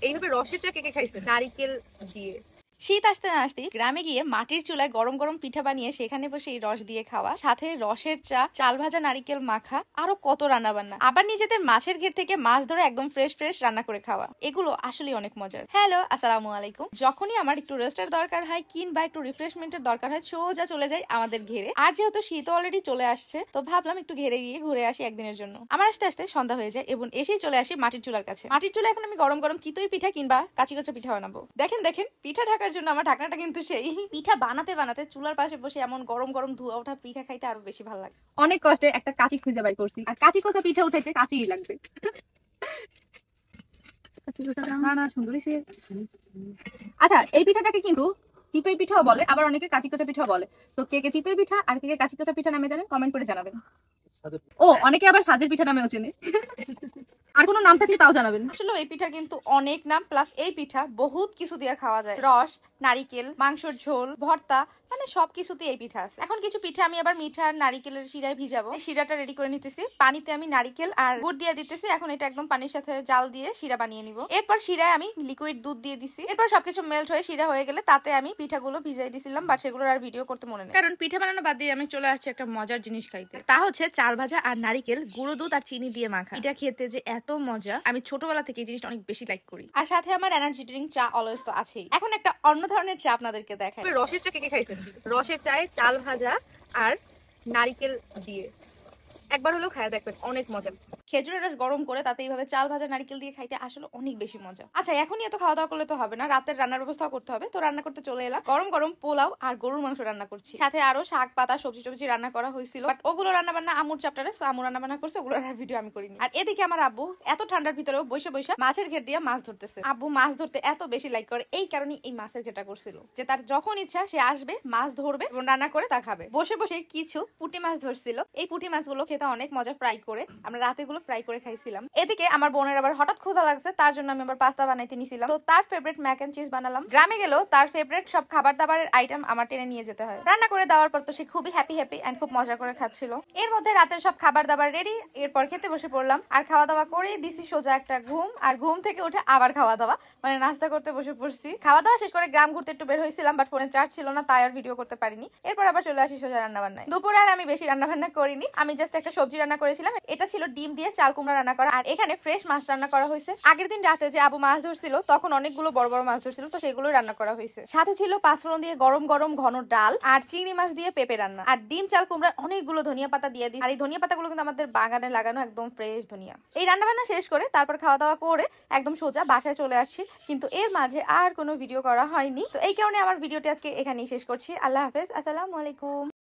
এইভাবে রসের চা কে কে খাইছে নারিকেল দিয়ে? শীত আসতে না আসতেই গ্রামে গিয়ে মাটির চুলায় গরম গরম পিঠা বানিয়ে সেখানে বসে এই রস দিয়ে খাওয়া, সাথে রসের চা, চাল ভাজা, নারিকেল মাখা, আরো কত রান্না বান্না। আবার নিজেদের মাছের ঘের থেকে মাছ ধরে একদম ফ্রেশ ফ্রেশ রান্না করে খাওয়া, এগুলো আসলে অনেক মজার। হ্যালো, আসসালামু আলাইকুম। যখনই আমার একটু রেস্টের দরকার হয় কিংবা একটু রিফ্রেশমেন্টের দরকার হয়, সোজা চলে যাই আমাদের ঘেরে। আর যেহেতু শীত অলরেডি চলে আসছে, তো ভাবলাম একটু ঘেরে গিয়ে ঘুরে আসি একদিনের জন্য। আমার আসতে আসতে সন্ধ্যা হয়ে যায় এবং এসেই চলে আসি মাটির চুলার কাছে। মাটির চুলা এখন আমি গরম গরম চিতই পিঠা কিংবা কাঁচি কচা পিঠা বানাবো। দেখেন দেখেন, পিঠা ঢাকার জন্য আমার ঢাকনাটা কিন্তু সেই। পিঠা বানাতে বানাতে চুলার পাশে বসে এমন গরম গরম ধোয়া ওঠা পিঠা খাইতে আরো বেশি ভালো লাগে। অনেক কষ্টে একটা কাঁচি খুঁজে বাই করছি, আর কাঁচি কচা পিঠা উঠাইতে কাঁচিই লাগবে। আচ্ছা, এই পিঠাটাকে কিন্তু চিতই পিঠাও বলে, আবার অনেকে কাঁচি কচা পিঠাও বলে। তো কে কে চিতই পিঠা আর কে কে কাঁচি কচা পিঠা নামে জানেন কমেন্ট করে জানাবেন। ও, অনেকে আবার সাজের পিঠা নামেও চেনে। আর কোনো নাম থাকলে তাও জানাবেন। আসলে এই পিঠা কিন্তু অনেক নাম, প্লাস এই পিঠা বহুত কিছু দিয়ে খাওয়া যায়। রস, নারিকেল, মাংসের ঝোল, ভর্তা, মানে সবকিছুতে এই পিঠা আছে। এখন কিছু পিঠা আমি আবার মিঠা আর নারিকেলের শিরায় ভিজাবো। এই শিরাটা রেডি করে নিতেছি। পানিতে আমি নারিকেল আর গুড় দিয়ে দিতেছি। এখন এটা একদম পানির সাথে জাল দিয়ে শিরা বানিয়ে নিব। এরপর শিরায় আমি লিকুইড দুধ দিয়ে দিছি। এরপর সবকিছু মেল্ট হয়ে শিরা হয়ে গেলে তাতে আমি পিঠাগুলো ভিজাই দিছিলাম, বাট সেগুলোর আর ভিডিও করতে মনে নেই, কারণ পিঠা বানানো বাদ দিয়ে আমি চলে আসছি একটা মজার জিনিস খাইতে। তা হচ্ছে চাল ভাজা আর নারিকেল, গুঁড়ো দুধ আর চিনি দিয়ে মাখা। এটা খেতে যে এত মজা, আমি ছোটবেলা থেকে এই জিনিসটা অনেক বেশি লাইক করি। আর সাথে আমার এনার্জি ড্রিঙ্ক চা অলওয়েজ তো আছেই। এখন একটা অন্য ধরনের চা আপনাদেরকে দেখাই। রসের চা কে কে খাইছেন? রসের চায়ে চাল ভাজা আর নারিকেল দিয়ে একবার হলেও খায়া দেখবেন, অনেক মজা। খেজুরের রস গরম করে তাতে এইভাবে চাল ভাজা নারিকেল দিয়ে খাইতে আসলে অনেক বেশি মজা। আচ্ছা, এখনই এত খাওয়া দাওয়া করলে তো হবে না, রাতের রান্নার ব্যবস্থা করতে হবে। তো রান্না করতে চলে এলাম। গরম গরম পোলাও আর গরুর মাংস রান্না করছি, সাথে আরো শাক পাতা সবজি টবজি রান্না করা হয়েছিল, বাট ওগুলো রান্না বান্না আমুর চ্যাপ্টারে, সো আমু রান্না বান্না করছে, ওগুলোর ভিডিও আমি করিনি। আর এদিকে আমার আব্বু এত ঠান্ডার ভিতরেও বসে বসে মাছের ঘের দিয়ে মাছ ধরতেছে। আব্বু মাছ ধরতে এত বেশি লাইক করে, এই কারণে এই মাছের ঘেরটা করছিল যে তার যখন ইচ্ছা সে আসবে, মাছ ধরবে এবং রান্না করে তা খাবে। বসে বসে কিছু পুঁটি মাছ ধরছিল। এই পুঁটি মাছগুলো খেতে অনেক মজা, ফ্রাই করে। আমরা রাতে গুলো ফ্রাই করে খাইছিলাম। এদিকে আমার বোনের আবার হঠাৎ ক্ষুধা লাগছে, তার জন্য আমি আবার পাস্তা বানাইতে নিছিলাম। তো তার ফেভারিট ম্যাক এন্ড চিজ বানালাম। গ্রামে গেলেও তার ফেভারিট সব খাবার দাবারের আইটেম আমার টেনে নিয়ে যেতে হয়। রান্না করে দেওয়ার পর তো সে খুবই হ্যাপি এন্ড খুব মজা করে খাচ্ছিল। এর মধ্যে রাতের সব খাবার দাবার রেডি। এরপর খেতে বসে পড়লাম, আর খাওয়া দাওয়া করে দিছি সোজা একটা ঘুম। আর ঘুম থেকে উঠে আবার খাওয়া দাওয়া, মানে নাস্তা করতে বসে পড়ছি। খাওয়া দাওয়া শেষ করে গ্রাম ঘুরতে একটু বের হয়েছিলাম, বাট ফোনে চার্জ ছিল না, তাই আর ভিডিও করতে পারিনি। এরপর আবার চলে আসি সোজা রান্না বান্নায়। দুপুরে আর আমি বেশি রান্না বান্না করিনি, আমি জাস্ট একটা সবজি রান্না করেছিলাম। এটা ছিল ডিম দিয়ে চাল কুমড়া রান্না করা, আর এখানে ফ্রেশ মাছ রান্না করা হয়েছে। আগের দিন রাতে যে আবু মাছ ধরছিল তখন অনেকগুলো বড় বড় মাছ ধরছিল, তো সেগুলো রান্না করা হয়েছে। সাথে ছিল পাঁচফোড়ন দিয়ে গরম গরম ঘন ডাল, আর চিংড়ি মাছ দিয়ে পেঁপে রান্না, আর ডিম চাল কুমড়া অনেকগুলো ধনিয়া পাতা দিয়ে দিই। আর এই ধনিয়া পাতাগুলো কিন্তু আমাদের বাগানে লাগানো, একদম ফ্রেশ ধনিয়া। এই রান্না বান্না শেষ করে তারপর খাওয়া দাওয়া করে একদম সোজা বাসায় চলে আসছি, কিন্তু এর মাঝে আর কোনো ভিডিও করা হয়নি। তো এই কারণে আমার ভিডিওটি আজকে এখানেই শেষ করছি। আল্লাহ হাফেজ, আসসালামু আলাইকুম।